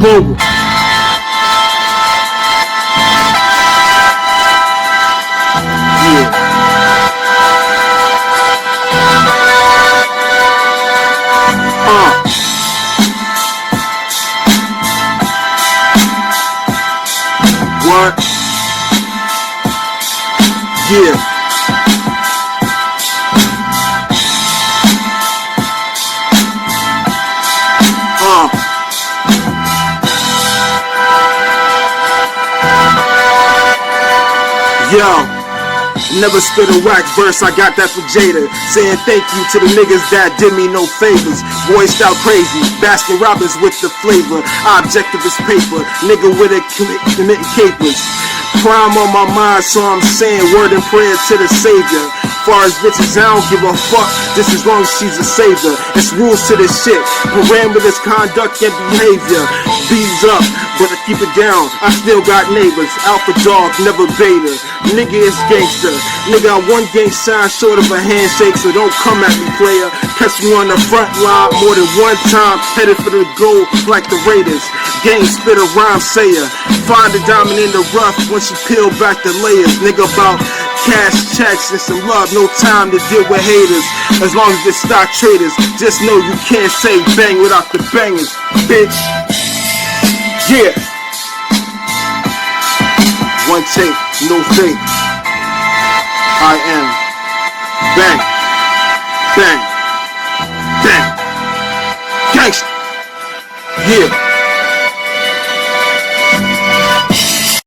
Boom. Yeah. What? Yeah. Yo, never spit a whack verse, I got that for Jada. Saying thank you to the niggas that did me no favors. Voiced out crazy, Baskin Robbins with the flavor. Objective is paper, nigga with it committing capers. Crime on my mind, so I'm saying word and prayer to the Savior. Far as bitches, I don't give a fuck, just as long as she's a savior. It's rules to this shit, parameters, conduct, and behavior. Bees up, but I keep it down, I still got neighbors. Alpha dog, never beta. Nigga is gangster. Nigga, I one gang sign short of a handshake, so don't come at me, player. Catch me on the front line more than one time, headed for the goal like the Raiders. Gang spitter, rhyme sayer. Find a diamond in the rough once you peel back the layers. Nigga about cash checks and some love, no time to deal with haters. As long as it's stock traders, just know you can't say bang without the bangers, bitch. Yeah. One take, no fake. I am bang, bang, bang, gangsta. Yeah.